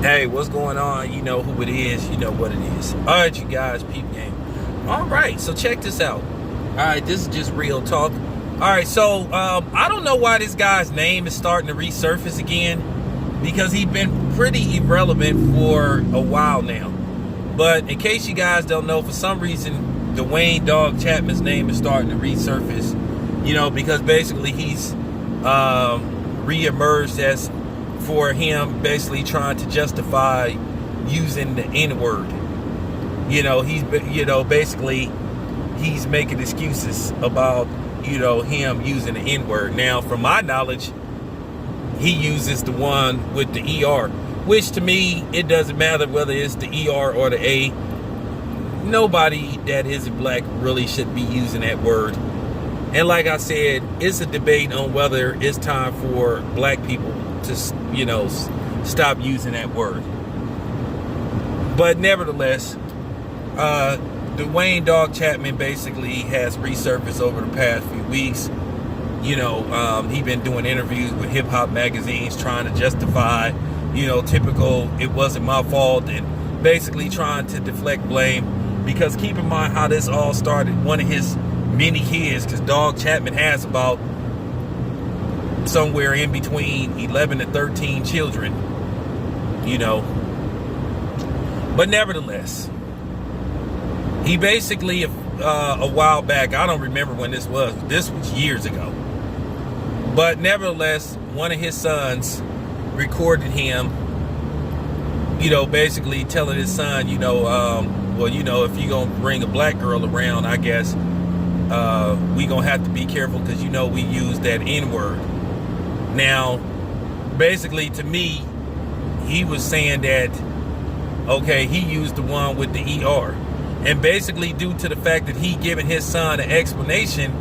Hey, what's going on? You know who it is. You know what it is. All right, you guys, peep game. All right, so check this out. All right, this is just real talk. All right, so I don't know why this guy's name is starting to resurface again, because he's been pretty irrelevant for a while now. But in case you guys don't know, for some reason, Dwayne Dog Chapman's name is starting to resurface. You know, because basically he's reemerged as, for him, basically trying to justify using the N-word. You know, basically he's making excuses about, him using the N-word. Now, from my knowledge, he uses the one with the ER, which to me, it doesn't matter whether it's the ER or the A. Nobody that isn't black really should be using that word. And like I said, it's a debate on whether it's time for black people to, stop using that word. But nevertheless, Dwayne Dog Chapman basically has resurfaced over the past few weeks. He's been doing interviews with hip hop magazines trying to justify, typical "it wasn't my fault," and basically trying to deflect blame. Because keep in mind how this all started. One of his many kids, because Dog Chapman has about somewhere in between 11 and 13 children, but nevertheless, he basically a while back, I don't remember when this was years ago, but nevertheless, one of his sons recorded him, basically telling his son, if you're gonna bring a black girl around, I guess we gonna have to be careful, because we use that N-word. Now, basically, to me, he was saying that, okay, he used the one with the ER. And basically, due to the fact that he giving his son an explanation,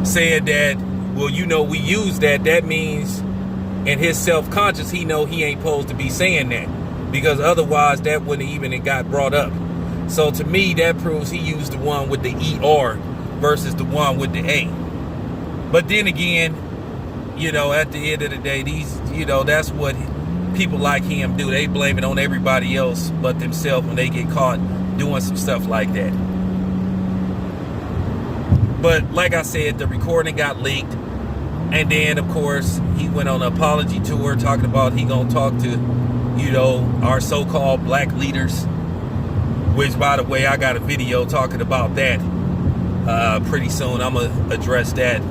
saying that, well, we use that, that means in his self-conscious, he know he ain't supposed to be saying that. Because otherwise, that wouldn't even have got brought up. So to me, that proves he used the one with the ER versus the one with the A. But then again, at the end of the day, that's what people like him do. They blame it on everybody else but themselves when they get caught doing some stuff like that. But like I said, the recording got leaked. And then, of course, he went on an apology tour talking about he gonna talk to, our so-called black leaders. Which, by the way, I got a video talking about that. Pretty soon, I'm gonna address that,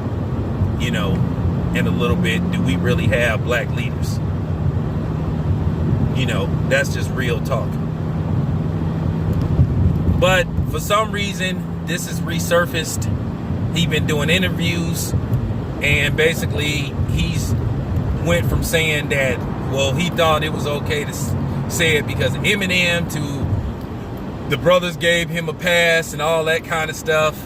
in a little bit. Do we really have black leaders? That's just real talk. But for some reason, this is resurfaced. He's been doing interviews, and basically he's went from saying that, well, he thought it was okay to say it because Eminem, to the brothers gave him a pass and all that kind of stuff.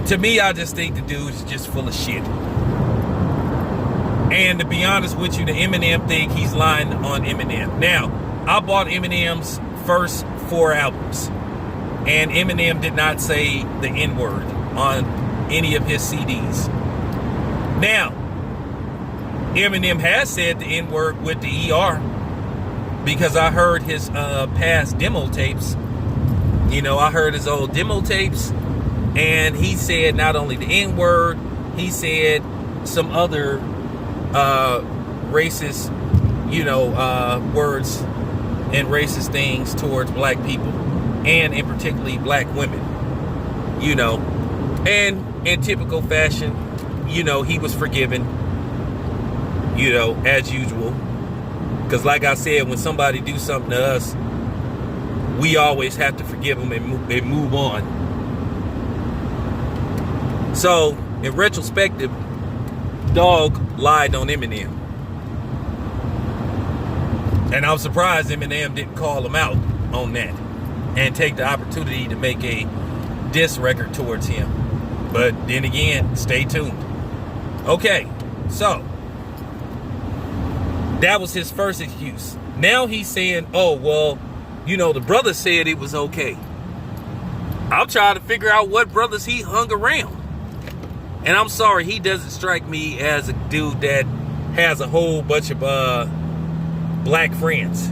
To me, I just think the dude is just full of shit. And to be honest with you, the Eminem thing, he's lying on Eminem. Now, I bought Eminem's first 4 albums, and Eminem did not say the N-word on any of his CDs. Now, Eminem has said the N-word with the ER, because I heard his past demo tapes. I heard his old demo tapes, and he said not only the N-word, he said some other racist, words and racist things towards black people, and in particularly black women, and in typical fashion, he was forgiven, as usual, because like I said, when somebody do something to us, we always have to forgive them and move on. So in retrospective, Dog lied on Eminem. And I'm surprised Eminem didn't call him out on that and take the opportunity to make a diss record towards him. But then again, stay tuned. Okay, so that was his first excuse. Now he's saying, oh, well, the brother said it was okay. I'm trying to figure out what brothers he hung around. And I'm sorry, he doesn't strike me as a dude that has a whole bunch of black friends.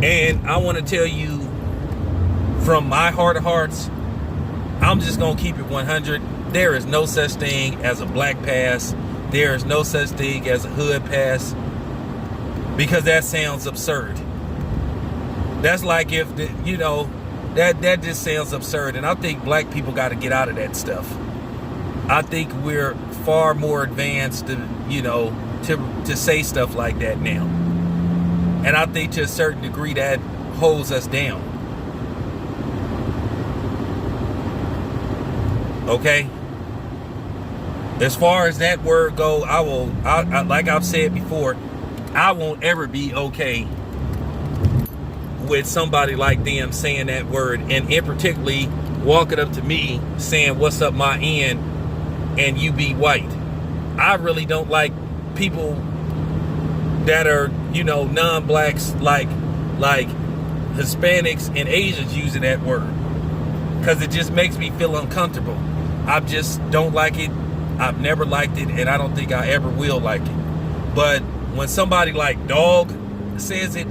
And I want to tell you from my heart of hearts, I'm just going to keep it 100. There is no such thing as a black pass. There is no such thing as a hood pass, because that sounds absurd. That's like if, that just sounds absurd. And I think black people got to get out of that stuff. I think we're far more advanced to say stuff like that now. And I think to a certain degree that holds us down. Okay? As far as that word go, I like I've said before, I won't ever be okay with somebody like them saying that word, and in particularly walking up to me saying, "What's up my end?" and you be white. I really don't like people that are, non-blacks, like Hispanics and Asians using that word, because it just makes me feel uncomfortable. I just don't like it. I've never liked it, and I don't think I ever will like it. But when somebody like dog says it,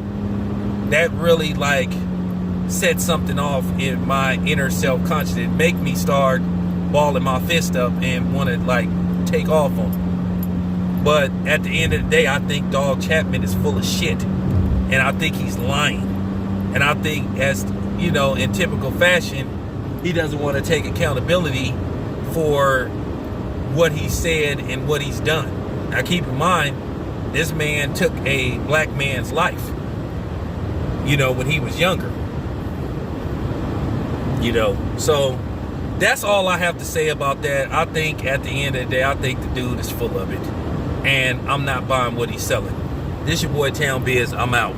that really sets something off in my inner self-conscious. It make me start balling my fist up and want to take off on them. But at the end of the day, I think Dog Chapman is full of shit, and I think he's lying. And I think, as in typical fashion, he doesn't want to take accountability for what he said and what he's done. Now keep in mind, this man took a black man's life, when he was younger. So that's all I have to say about that. I think at the end of the day, I think the dude is full of it, and I'm not buying what he's selling. This your boy Town Biz. I'm out.